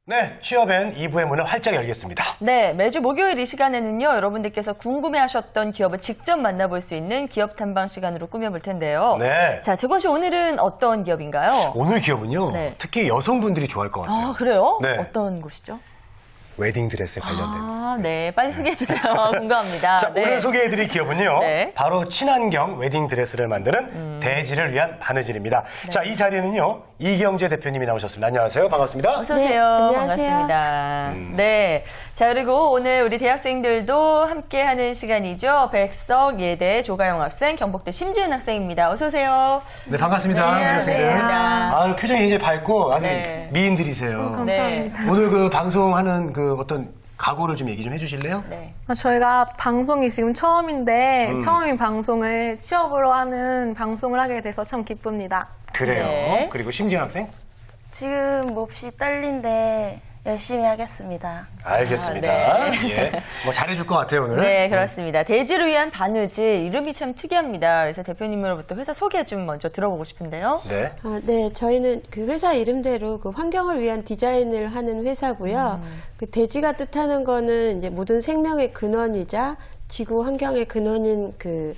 네, 취업엔 2부의 문을 활짝 열겠습니다. 네, 매주 목요일 이 시간에는요, 여러분들께서 궁금해하셨던 기업을 직접 만나볼 수 있는 기업 탐방 시간으로 꾸며볼 텐데요. 네. 자, 재권 씨 오늘은 어떤 기업인가요? 오늘 기업은요, 네. 특히 여성분들이 좋아할 것 같아요. 아, 그래요? 네. 어떤 곳이죠? 웨딩드레스에 관련된. 아, 네, 빨리 소개해 주세요. 궁금합니다. 자, 네. 오늘 소개해드릴 기업은요, 네. 바로 친환경 웨딩드레스를 만드는 대지를 위한 바느질입니다. 네. 자, 이 자리에는요, 이경재 대표님이 나오셨습니다. 안녕하세요. 반갑습니다. 어서 오세요. 네, 안녕하세요. 반갑습니다. 네. 자, 그리고 오늘 우리 대학생들도 함께하는 시간이죠. 백석 예대 조가영 학생, 경북대 심지은 학생입니다. 어서 오세요. 네, 반갑습니다. 네, 학생들. 반갑습니다. 아, 표정이 굉장히 밝고 아주 네. 미인들이세요. 감사합니다. 오늘 그 방송하는 그 어떤 각오를 좀 얘기 좀 해주실래요? 네. 저희가 방송이 지금 처음인데 처음인 방송을 취업으로 하는 방송을 하게 돼서 참 기쁩니다. 그래요. 네. 그리고 심지은 학생? 지금 몹시 떨린데 열심히 하겠습니다. 알겠습니다. 아, 예. 뭐 잘해줄 것 같아요, 오늘. 네, 그렇습니다. 대지를 위한 바느질, 이름이 참 특이합니다. 그래서 대표님으로부터 회사 소개 좀 먼저 들어보고 싶은데요. 네. 네, 저희는 그 회사 이름대로 그 환경을 위한 디자인을 하는 회사고요. 그 대지가 뜻하는 거는 이제 모든 생명의 근원이자 지구 환경의 근원인 그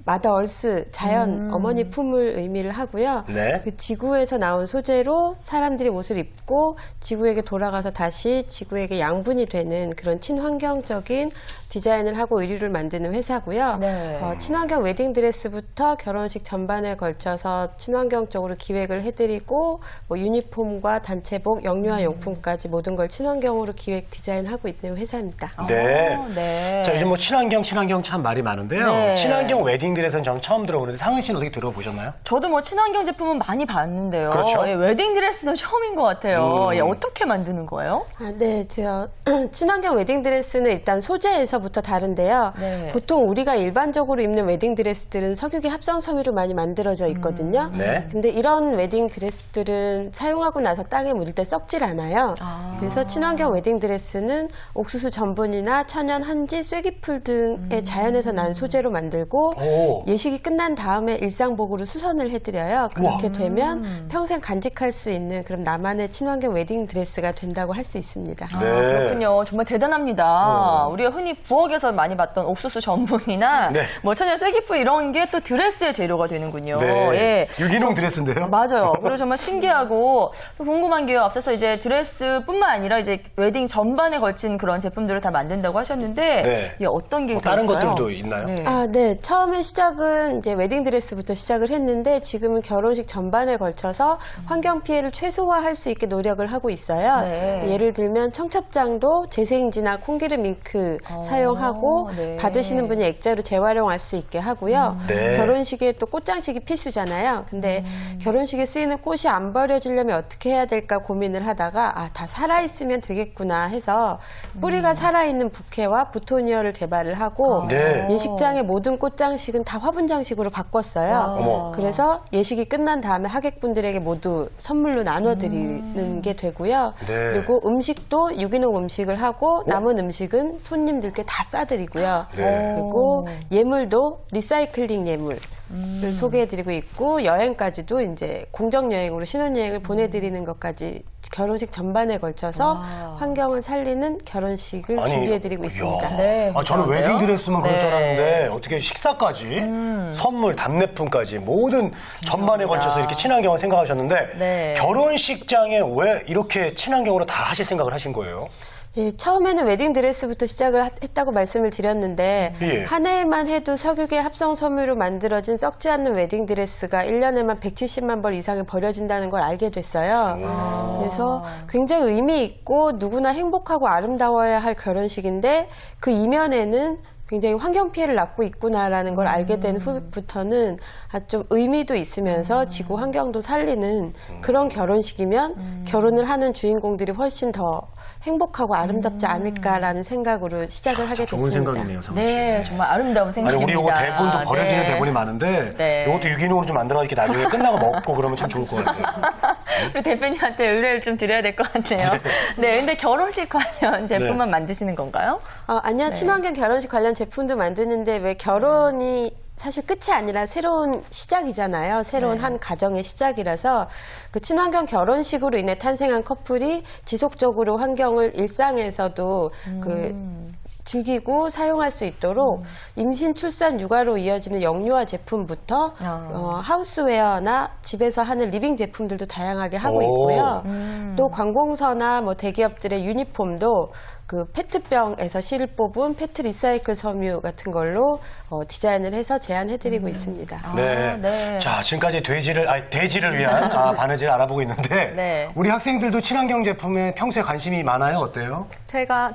마더 얼스, 자연, 어머니 품을 의미를 하고요. 네. 그 지구에서 나온 소재로 사람들이 옷을 입고 지구에게 돌아가서 다시 지구에게 양분이 되는 그런 친환경적인 디자인을 하고 의류를 만드는 회사고요. 네. 친환경 웨딩드레스부터 결혼식 전반에 걸쳐서 친환경적으로 기획을 해드리고 뭐 유니폼과 단체복, 영유아 용품까지 모든 걸 친환경으로 기획 디자인하고 있는 회사입니다. 네. 네. 자, 요즘 뭐 친환경 참 말이 많은데요. 네. 친환경 웨딩드레스는 저는 처음 들어보는데 상은 씨는 어떻게 들어보셨나요? 저도 뭐 친환경 제품은 많이 봤는데요. 그렇죠. 예, 웨딩드레스는 처음인 것 같아요. 예, 어떻게 만드는 거예요? 네, 제가 친환경 웨딩드레스는 일단 소재에서부터 다른데요. 네. 보통 우리가 일반적으로 입는 웨딩드레스들은 석유계 합성 섬유로 많이 만들어져 있거든요. 네. 근데 이런 웨딩드레스들은 사용하고 나서 땅에 묻을 때 썩질 않아요. 그래서 친환경 웨딩드레스는 옥수수 전분이나 천연 한지, 쐐기풀 등의 자연에서 난 소재로 만들고 오. 예식이 끝난 다음에 일상복으로 수선을 해드려요. 그렇게 되면 평생 간직할 수 있는 그런 나만의 친환경 웨딩드레스가 된다고 할 수 있습니다. 네. 그렇군요. 정말 대단합니다. 우리가 흔히 부엌에서 많이 봤던 옥수수 전분이나 네. 뭐 천연 쐐기풀 이런 게 또 드레스의 재료가 되는군요. 네. 예. 유기농 드레스인데요? 맞아요. 그리고 정말 신기하고 또 궁금한 게요. 앞서서 이제 드레스뿐만 아니라 이제 웨딩 전반에 걸친 그런 제품들을 다 만든다고 하셨는데 네. 예, 어떤 게 뭐 다른 있을까요? 것들도 있나요? 네. 네. 처음에 시작은 이제 웨딩드레스부터 시작을 했는데 지금은 결혼식 전반에 걸쳐서 환경 피해를 최소화할 수 있게 노력을 하고 있어요. 네. 예를 들면 청첩장도 재생지나 콩기름 잉크 사용하고 네. 받으시는 분이 액자로 재활용할 수 있게 하고요. 네. 결혼식에 또 꽃장식이 필수잖아요. 근데 결혼식에 쓰이는 꽃이 안 버려지려면 어떻게 해야 될까 고민을 하다가 다 살아있으면 되겠구나 해서 뿌리가 살아있는 부케와 부토니어를 개발을 하고 네. 예식장의 모든 꽃장식은 다 화분장식으로 바꿨어요. 어머. 그래서 예식이 끝난 다음에 하객분들에게 모두 선물로 나눠드리는 게 되고요. 네. 그리고 음식도 유기농 음식을 하고 남은 음식은 손님들께 다 싸드리고요. 네. 그리고 예물도 리사이클링 예물. 을 소개해드리고 있고 여행까지도 이제 공정 여행으로 신혼여행을 보내드리는 것까지 결혼식 전반에 걸쳐서 환경을 살리는 결혼식을 준비해드리고 있습니다. 네, 저는 괜찮은데요? 웨딩드레스만 그럴 줄 네. 알았는데 어떻게 식사까지 선물, 답례품까지 모든 전반에 걸쳐서 이렇게 친환경을 생각하셨는데 네. 결혼식장에 왜 이렇게 친환경으로 다 하실 생각을 하신 거예요? 예, 처음에는 웨딩드레스부터 시작을 했다고 말씀을 드렸는데 예. 한 해에만 해도 석유계 합성 섬유로 만들어진 썩지 않는 웨딩드레스가 1년에만 170만 벌 이상이 버려진다는 걸 알게 됐어요. 그래서 굉장히 의미 있고 누구나 행복하고 아름다워야 할 결혼식인데 그 이면에는 굉장히 환경 피해를 낳고 있구나라는 걸 알게 된 후부터는 좀 의미도 있으면서 지구 환경도 살리는 그런 결혼식이면 결혼을 하는 주인공들이 훨씬 더 행복하고 아름답지 않을까라는 생각으로 시작을 하게 됐습니다. 좋은 생각이네요, 성우 씨. 네, 정말 아름다운 아니, 생각입니다. 우리 이거 대본도 버려지는 네. 대본이 많은데 네. 이것도 유기농으로 좀 만들어 이렇게 나중에 끝나고 먹고 그러면 참 좋을 것 같아요. 우리 대표님한테 의뢰를 좀 드려야 될 것 같네요. 네, 근데 결혼식 관련 제품만 만드시는 건가요? 아니요, 친환경 결혼식 관련 제품도 만드는데 왜 결혼이 사실 끝이 아니라 새로운 시작이잖아요. 새로운 한 가정의 시작이라서 그 친환경 결혼식으로 인해 탄생한 커플이 지속적으로 환경을 일상에서도 즐기고 사용할 수 있도록 임신, 출산, 육아로 이어지는 영유아 제품부터 하우스웨어나 집에서 하는 리빙 제품들도 다양하게 하고 있고요. 또 관공서나 뭐 대기업들의 유니폼도 그 페트병에서 실을 뽑은 페트 리사이클 섬유 같은 걸로 디자인을 해서 제안해드리고 있습니다. 네. 네. 자, 지금까지 돼지를 위한 바느질을 알아보고 있는데 네. 우리 학생들도 친환경 제품에 평소에 관심이 많아요? 어때요?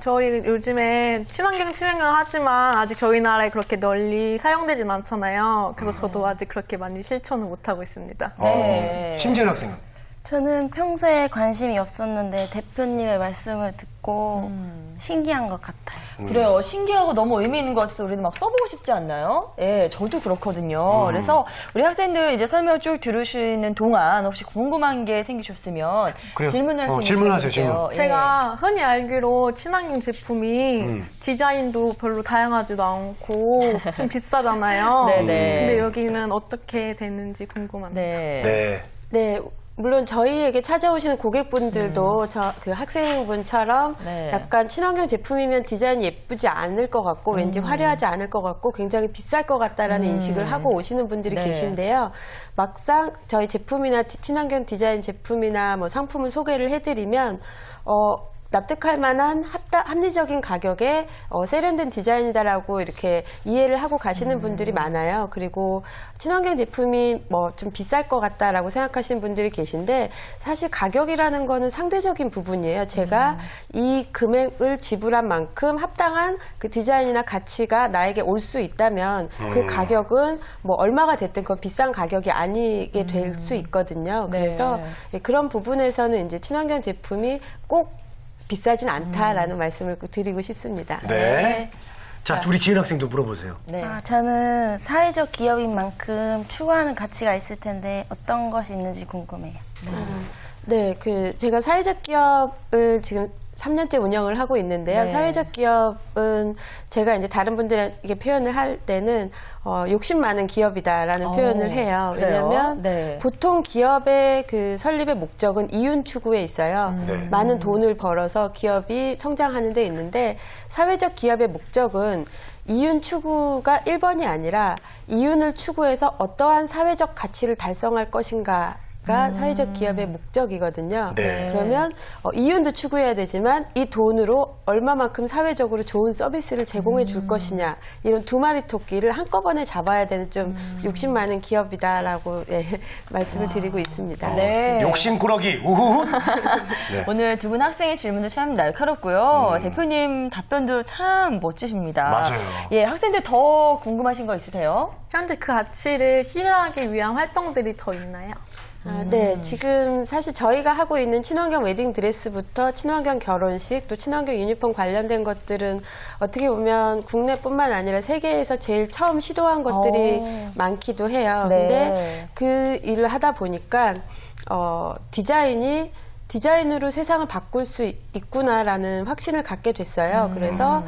저희 요즘에 친환경 하지만 아직 저희 나라에 그렇게 널리 사용되진 않잖아요. 그래서 저도 아직 그렇게 많이 실천을 못하고 있습니다. 네. 심재현 학생은? 저는 평소에 관심이 없었는데 대표님의 말씀을 듣고 신기한 것 같아요. 그래요. 신기하고 너무 의미 있는 것 같아서 우리는 막 써보고 싶지 않나요? 예, 저도 그렇거든요. 그래서 우리 학생들 이제 설명 쭉 들으시는 동안 혹시 궁금한 게 생기셨으면 그래요. 질문할 수 있는 질문하세요, 시간이 질문. 있어요. 제가 흔히 알기로 친환경 제품이 디자인도 별로 다양하지도 않고 좀 비싸잖아요. 네네. 근데 여기는 어떻게 되는지 궁금합니다. 네. 네. 네. 물론 저희에게 찾아오시는 고객분들도 그 학생분처럼 네. 약간 친환경 제품이면 디자인이 예쁘지 않을 것 같고 왠지 화려하지 않을 것 같고 굉장히 비쌀 것 같다라는 인식을 하고 오시는 분들이 네. 계신데요. 막상 저희 제품이나 친환경 디자인 제품이나 뭐 상품을 소개를 해드리면 납득할 만한 합리적인 가격에 세련된 디자인이다라고 이렇게 이해를 하고 가시는 분들이 많아요. 그리고 친환경 제품이 뭐 좀 비쌀 것 같다라고 생각하시는 분들이 계신데 사실 가격이라는 거는 상대적인 부분이에요. 제가 이 금액을 지불한 만큼 합당한 그 디자인이나 가치가 나에게 올 수 있다면 그 가격은 뭐 얼마가 됐든 그건 비싼 가격이 아니게 될 수 있거든요. 네. 그래서 그런 부분에서는 이제 친환경 제품이 꼭 비싸진 않다라는 말씀을 드리고 싶습니다. 네. 자, 우리 지은 학생도 물어보세요. 네. 저는 사회적 기업인 만큼 추구하는 가치가 있을 텐데 어떤 것이 있는지 궁금해요. 네, 제가 사회적 기업을 지금 3년째 운영을 하고 있는데요. 네. 사회적 기업은 제가 이제 다른 분들에게 표현을 할 때는 욕심 많은 기업이다라는 표현을 해요. 그래요? 왜냐하면 네. 보통 기업의 그 설립의 목적은 이윤 추구에 있어요. 네. 많은 돈을 벌어서 기업이 성장하는 데 있는데 사회적 기업의 목적은 이윤 추구가 1번이 아니라 이윤을 추구해서 어떠한 사회적 가치를 달성할 것인가 가 사회적 기업의 목적이거든요. 네. 그러면 이윤도 추구해야 되지만 이 돈으로 얼마만큼 사회적으로 좋은 서비스를 제공해 줄 것이냐 이런 두 마리 토끼를 한꺼번에 잡아야 되는 좀 욕심 많은 기업이다라고 말씀을 드리고 있습니다. 네. 욕심꾸러기 우후후. 네. 오늘 두 분 학생의 질문도 참 날카롭고요. 대표님 답변도 참 멋지십니다. 맞아요. 예, 학생들 더 궁금하신 거 있으세요? 현재 그 가치를 실현하기 위한 활동들이 더 있나요? 네, 지금 사실 저희가 하고 있는 친환경 웨딩 드레스부터 친환경 결혼식 또 친환경 유니폼 관련된 것들은 어떻게 보면 국내뿐만 아니라 세계에서 제일 처음 시도한 것들이 많기도 해요. 네. 근데 그 일을 하다 보니까 디자인으로 세상을 바꿀 수 있구나라는 확신을 갖게 됐어요. 그래서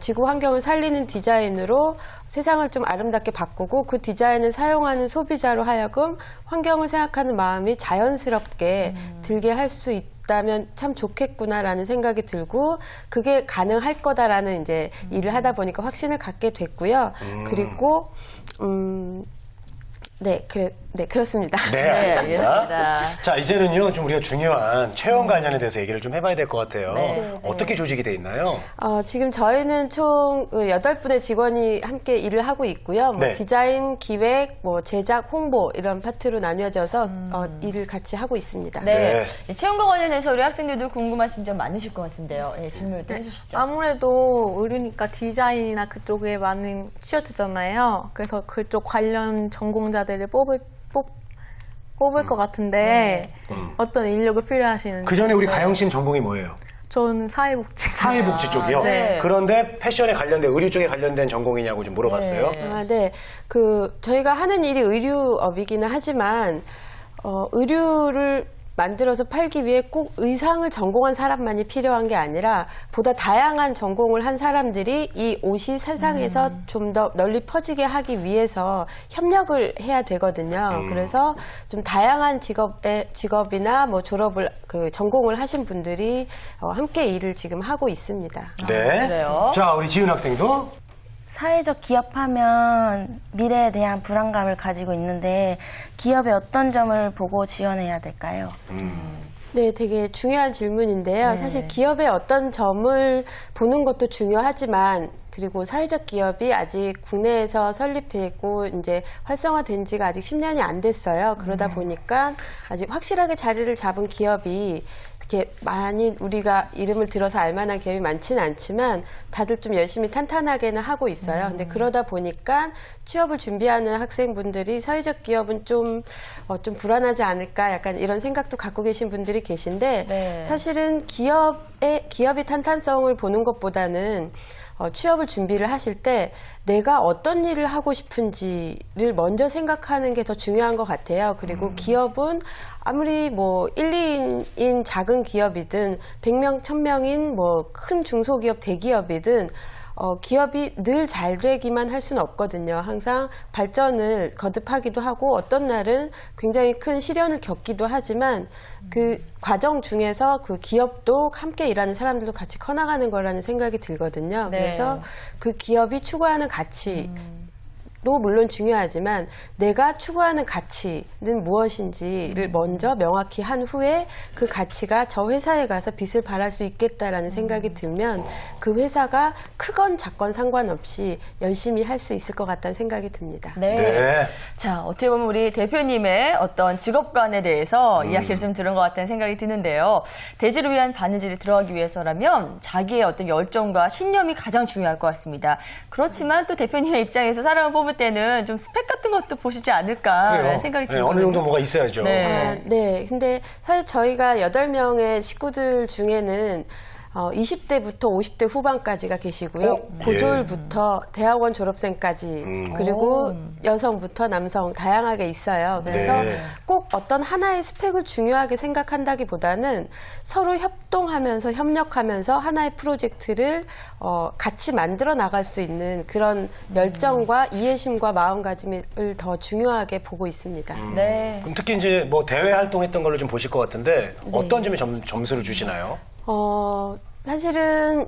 지구 환경을 살리는 디자인으로 세상을 좀 아름답게 바꾸고 그 디자인을 사용하는 소비자로 하여금 환경을 생각하는 마음이 자연스럽게 들게 할 수 있다면 참 좋겠구나라는 생각이 들고 그게 가능할 거다라는 이제 일을 하다 보니까 확신을 갖게 됐고요. 그리고 네, 그렇습니다. 네, 네, 알겠습니다. 알겠습니다. 자, 이제는요, 좀 우리가 중요한 체험 관련에 대해서 얘기를 좀 해봐야 될 것 같아요. 네. 어떻게 조직이 돼 있나요? 지금 저희는 총 8분의 직원이 함께 일을 하고 있고요. 네. 디자인, 기획, 제작, 홍보 이런 파트로 나뉘어져서 일을 같이 하고 있습니다. 네. 체험과 관련해서 우리 학생들도 궁금하신 점 많으실 것 같은데요. 예, 질문을 또 해주시죠. 아무래도 의류니까 디자인이나 그쪽에 많은 치어트잖아요. 그래서 그쪽 관련 전공자들을 뽑을 것 같은데 어떤 인력이 필요하시는지. 그 전에 우리 가영 씨는 전공이 뭐예요? 저는 사회복지. 사회복지 쪽이요? 네. 그런데 패션에 관련된, 의류 쪽에 관련된 전공이냐고 좀 물어봤어요. 네. 네. 저희가 하는 일이 의류업이기는 하지만 의류를 만들어서 팔기 위해 꼭 의상을 전공한 사람만이 필요한 게 아니라 보다 다양한 전공을 한 사람들이 이 옷이 세상에서 좀 더 널리 퍼지게 하기 위해서 협력을 해야 되거든요. 그래서 좀 다양한 직업이나 뭐 졸업을 전공을 하신 분들이 함께 일을 지금 하고 있습니다. 네. 그래요? 자, 우리 지은 학생도 사회적 기업하면 미래에 대한 불안감을 가지고 있는데 기업의 어떤 점을 보고 지원해야 될까요? 네, 되게 중요한 질문인데요. 사실 기업의 어떤 점을 보는 것도 중요하지만 그리고 사회적 기업이 아직 국내에서 설립되고 이제 활성화된 지가 아직 10년이 안 됐어요. 그러다 보니까 아직 확실하게 자리를 잡은 기업이 이렇게 많이 우리가 이름을 들어서 알만한 기업이 많지는 않지만 다들 좀 열심히 탄탄하게는 하고 있어요. 근데 그러다 보니까 취업을 준비하는 학생분들이 사회적 기업은 좀 불안하지 않을까 약간 이런 생각도 갖고 계신 분들이 계신데 네. 사실은 기업이 탄탄성을 보는 것보다는 취업을 준비를 하실 때 내가 어떤 일을 하고 싶은지를 먼저 생각하는 게 더 중요한 것 같아요. 그리고 기업은 아무리 뭐 1, 2인인 작은 기업이든 100명, 1000명인 뭐 큰 중소기업, 대기업이든 기업이 늘 잘 되기만 할 수는 없거든요. 항상 발전을 거듭하기도 하고 어떤 날은 굉장히 큰 시련을 겪기도 하지만 그 과정 중에서 그 기업도 함께 일하는 사람들도 같이 커나가는 거라는 생각이 들거든요. 네. 그래서 그 기업이 추구하는 가치 도 물론 중요하지만 내가 추구하는 가치는 무엇인지를 먼저 명확히 한 후에 그 가치가 저 회사에 가서 빛을 발할 수 있겠다라는 생각이 들면 그 회사가 크건 작건 상관없이 열심히 할 수 있을 것 같다는 생각이 듭니다. 네. 네. 자, 어떻게 보면 우리 대표님의 어떤 직업관에 대해서 이야기를 좀 들은 것 같다는 생각이 드는데요. 대지를 위한 바느질에 들어가기 위해서라면 자기의 어떤 열정과 신념이 가장 중요할 것 같습니다. 그렇지만 또 대표님의 입장에서 사람을 뽑을 때는 좀 스펙 같은 것도 보시지 않을까라는 그래요. 생각이 네, 들거든요. 어느 정도 뭐가 있어야죠. 네. 네. 근데 사실 저희가 8명의 식구들 중에는 20대부터 50대 후반까지가 계시고요. 고졸부터 대학원 졸업생까지 그리고 여성부터 남성 다양하게 있어요. 그래서 네. 꼭 어떤 하나의 스펙을 중요하게 생각한다기보다는 서로 협동하면서 협력하면서 하나의 프로젝트를 같이 만들어 나갈 수 있는 그런 열정과 이해심과 마음가짐을 더 중요하게 보고 있습니다. 네. 그럼 특히 이제 뭐 대외 활동했던 걸로 좀 보실 것 같은데 어떤 점에 점수를 주시나요? 사실은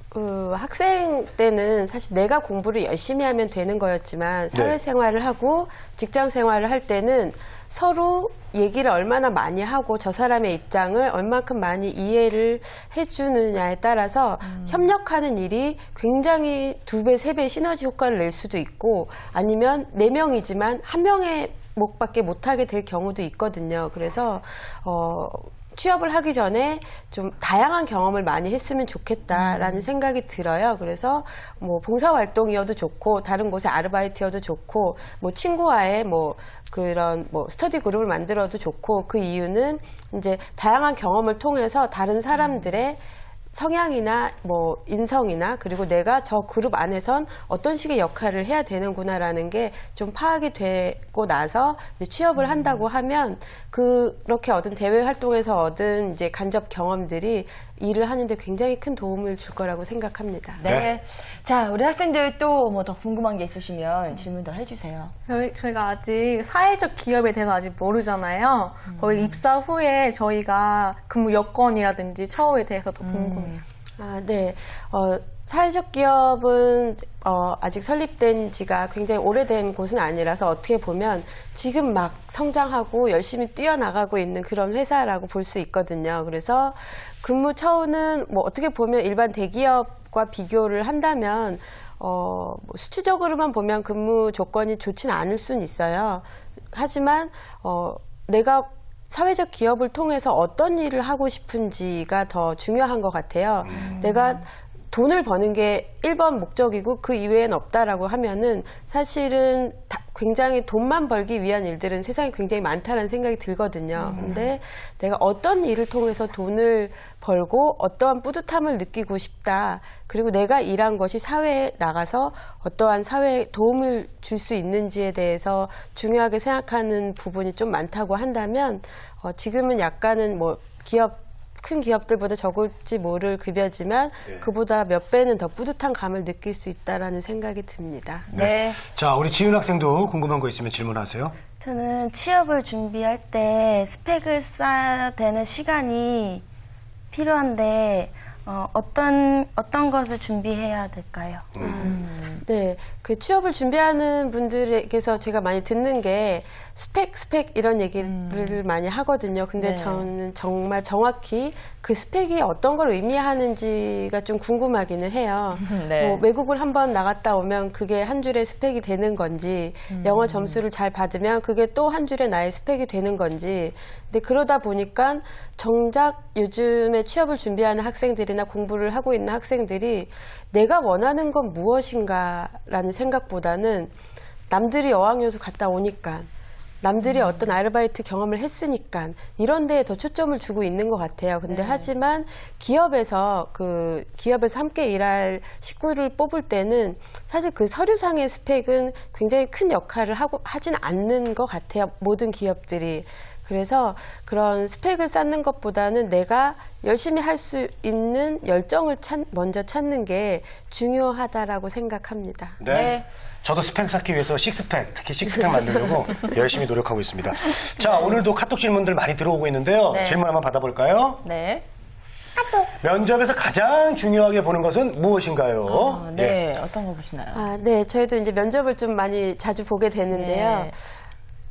그 학생 때는 사실 내가 공부를 열심히 하면 되는 거였지만 사회생활을 하고 직장 생활을 할 때는 서로 얘기를 얼마나 많이 하고 저 사람의 입장을 얼만큼 많이 이해를 해주느냐에 따라서 협력하는 일이 굉장히 2배, 3배 시너지 효과를 낼 수도 있고 아니면 4명이지만 1명의 몫밖에 못하게 될 경우도 있거든요. 그래서 취업을 하기 전에 좀 다양한 경험을 많이 했으면 좋겠다라는 생각이 들어요. 그래서 뭐 봉사활동이어도 좋고 다른 곳에 아르바이트여도 좋고 뭐 친구와의 뭐 그런 뭐 스터디 그룹을 만들어도 좋고 그 이유는 이제 다양한 경험을 통해서 다른 사람들의 성향이나 뭐 인성이나 그리고 내가 저 그룹 안에선 어떤 식의 역할을 해야 되는구나라는 게 좀 파악이 되고 나서 이제 취업을 한다고 하면 그렇게 얻은 대외 활동에서 얻은 이제 간접 경험들이 일을 하는데 굉장히 큰 도움을 줄 거라고 생각합니다. 네. 자, 우리 학생들 또 뭐 더 궁금한 게 있으시면 질문 더 해주세요. 저희가 아직 사회적 기업에 대해서 아직 모르잖아요. 거기 입사 후에 저희가 근무 여건이라든지 처우에 대해서 더 궁금해요. 네. 사회적 기업은 아직 설립된 지가 굉장히 오래된 곳은 아니라서 어떻게 보면 지금 막 성장하고 열심히 뛰어나가고 있는 그런 회사라고 볼 수 있거든요. 그래서 근무 처우는 뭐 어떻게 보면 일반 대기업과 비교를 한다면 뭐 수치적으로만 보면 근무 조건이 좋지는 않을 수는 있어요. 하지만 내가 사회적 기업을 통해서 어떤 일을 하고 싶은지가 더 중요한 것 같아요. 내가 돈을 버는 게 1번 목적이고 그 이외엔 없다라고 하면은 사실은 굉장히 돈만 벌기 위한 일들은 세상에 굉장히 많다는 생각이 들거든요. 근데 내가 어떤 일을 통해서 돈을 벌고 어떠한 뿌듯함을 느끼고 싶다. 그리고 내가 일한 것이 사회에 나가서 어떠한 사회에 도움을 줄 수 있는지에 대해서 중요하게 생각하는 부분이 좀 많다고 한다면 지금은 약간은 뭐 큰 기업들보다 적을지 모를 급여지만 그보다 몇 배는 더 뿌듯한 감을 느낄 수 있다라는 생각이 듭니다. 네. 자, 우리 지윤 학생도 궁금한 거 있으면 질문하세요. 저는 취업을 준비할 때 스펙을 쌓아야 되는 시간이 필요한데 어떤 것을 준비해야 될까요? 네, 그 취업을 준비하는 분들에게서 제가 많이 듣는 게 스펙 이런 얘기를 많이 하거든요. 근데 네. 저는 정말 정확히 그 스펙이 어떤 걸 의미하는지가 좀 궁금하기는 해요. 네. 뭐 외국을 한번 나갔다 오면 그게 한 줄의 스펙이 되는 건지, 영어 점수를 잘 받으면 그게 또 한 줄의 나의 스펙이 되는 건지. 근데 그러다 보니까 정작 요즘에 취업을 준비하는 학생들이나 공부를 하고 있는 학생들이 내가 원하는 건 무엇인가라는 생각보다는 남들이 어학연수 갔다 오니까 남들이 어떤 아르바이트 경험을 했으니까 이런 데에 더 초점을 주고 있는 것 같아요. 근데 하지만 기업에서 함께 일할 식구를 뽑을 때는 사실 그 서류상의 스펙은 굉장히 큰 역할을 하지는 않는 것 같아요. 모든 기업들이. 그래서 그런 스펙을 쌓는 것보다는 내가 열심히 할 수 있는 열정을 먼저 찾는 게 중요하다라고 생각합니다. 네. 네. 저도 스펙 쌓기 위해서 특히 식스팩 만들려고 열심히 노력하고 있습니다. 자, 오늘도 카톡 질문들 많이 들어오고 있는데요. 네. 질문 한번 받아볼까요? 네. 면접에서 가장 중요하게 보는 것은 무엇인가요? 네. 어떤 거 보시나요? 네, 저희도 이제 면접을 좀 많이 자주 보게 되는데요. 네.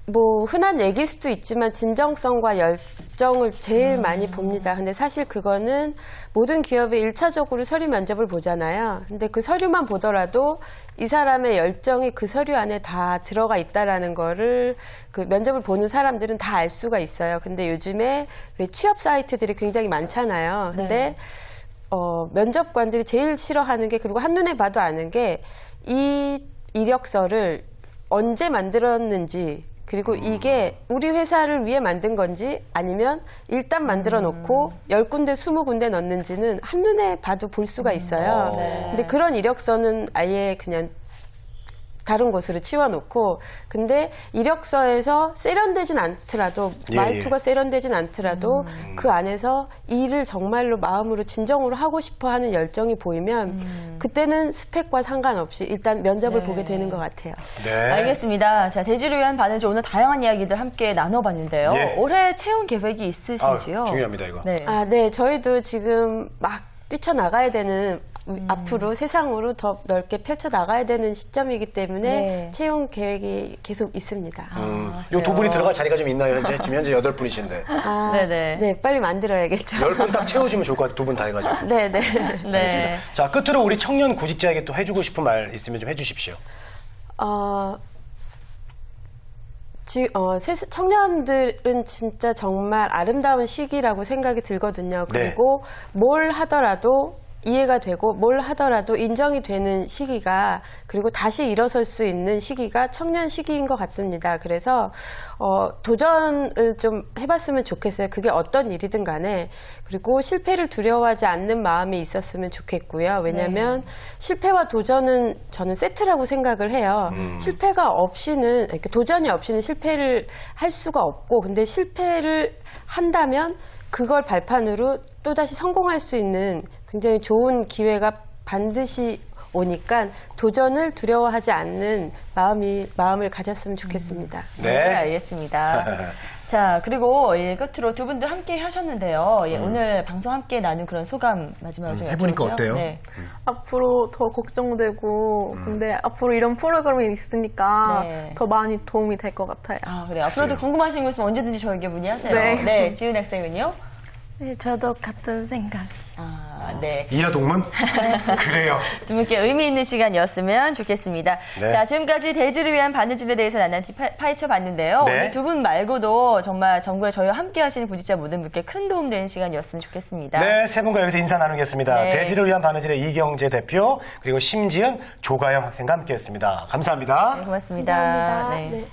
뭐 흔한 얘기일 수도 있지만 진정성과 열정을 제일 많이 봅니다. 근데 사실 그거는 모든 기업에 1차적으로 서류 면접을 보잖아요. 근데 그 서류만 보더라도 이 사람의 열정이 그 서류 안에 다 들어가 있다라는 거를 그 면접을 보는 사람들은 다 알 수가 있어요. 근데 요즘에 왜 취업 사이트들이 굉장히 많잖아요. 근데 면접관들이 제일 싫어하는 게, 그리고 한눈에 봐도 아는 게, 이 이력서를 언제 만들었는지, 그리고 이게 우리 회사를 위해 만든 건지 아니면 일단 만들어 놓고 10군데, 20군데 넣는지는 한눈에 봐도 볼 수가 있어요. 근데 그런 이력서는 아예 그냥 다른 곳으로 치워놓고, 근데 이력서에서 세련되진 않더라도, 말투가 세련되진 않더라도 그 안에서 일을 정말로 마음으로 진정으로 하고 싶어 하는 열정이 보이면 그때는 스펙과 상관없이 일단 면접을 보게 되는 것 같아요. 네. 알겠습니다. 자, 대지를 위한 바느질, 오늘 다양한 이야기들 함께 나눠봤는데요. 예. 올해 채용 계획이 있으신지요? 중요합니다, 이거. 네. 네, 저희도 지금 막 뛰쳐나가야 되는, 앞으로 세상으로 더 넓게 펼쳐나가야 되는 시점이기 때문에 네. 채용 계획이 계속 있습니다. 요 두 분이 들어갈 자리가 좀 있나요, 현재? 지금 현재 8분이신데. 네네. 네, 빨리 만들어야겠죠. 10분 딱 채워주면 좋을 것 같아요, 두 분 다 해가지고. 네네. 네. 자, 끝으로 우리 청년 구직자에게 또 해주고 싶은 말 있으면 좀 해주십시오. 청년들은 진짜 정말 아름다운 시기라고 생각이 들거든요. 그리고 뭘 하더라도 이해가 되고 뭘 하더라도 인정이 되는 시기가, 그리고 다시 일어설 수 있는 시기가 청년 시기인 것 같습니다. 그래서 도전을 좀 해봤으면 좋겠어요. 그게 어떤 일이든 간에. 그리고 실패를 두려워하지 않는 마음이 있었으면 좋겠고요. 왜냐하면 실패와 도전은 저는 세트라고 생각을 해요. 실패가 없이는, 이렇게 도전이 없이는 실패를 할 수가 없고, 근데 실패를 한다면 그걸 발판으로 또다시 성공할 수 있는 굉장히 좋은 기회가 반드시 오니까 도전을 두려워하지 않는 마음을 가졌으면 좋겠습니다. 네, 알겠습니다. 자, 그리고 끝으로 두 분도 함께 하셨는데요. 오늘 방송 함께 나눈 그런 소감 마지막으로 좀 해보니까 여쭤볼게요. 어때요? 네. 앞으로 더 걱정되고, 근데 앞으로 이런 프로그램이 있으니까 네. 더 많이 도움이 될 것 같아요. 아, 그래요. 앞으로도 궁금하신 거 있으면 언제든지 저에게 문의하세요. 네. 네, 지은 학생은요? 네, 저도 같은 생각. 네. 이하동문? 그래요. 두 분께 의미 있는 시간이었으면 좋겠습니다. 네. 자, 지금까지 대지를 위한 바느질에 대해서 낱낱이 파헤쳐 봤는데요. 네. 오늘 두 분 말고도 정말 정부에 저희와 함께 하시는 구직자 모든 분께 큰 도움 되는 시간이었으면 좋겠습니다. 네, 세 분과 여기서 인사 나누겠습니다. 네. 대지를 위한 바느질의 이경재 대표, 그리고 심지은 조가영 학생과 함께했습니다. 감사합니다. 네, 고맙습니다. 감사합니다. 네. 네.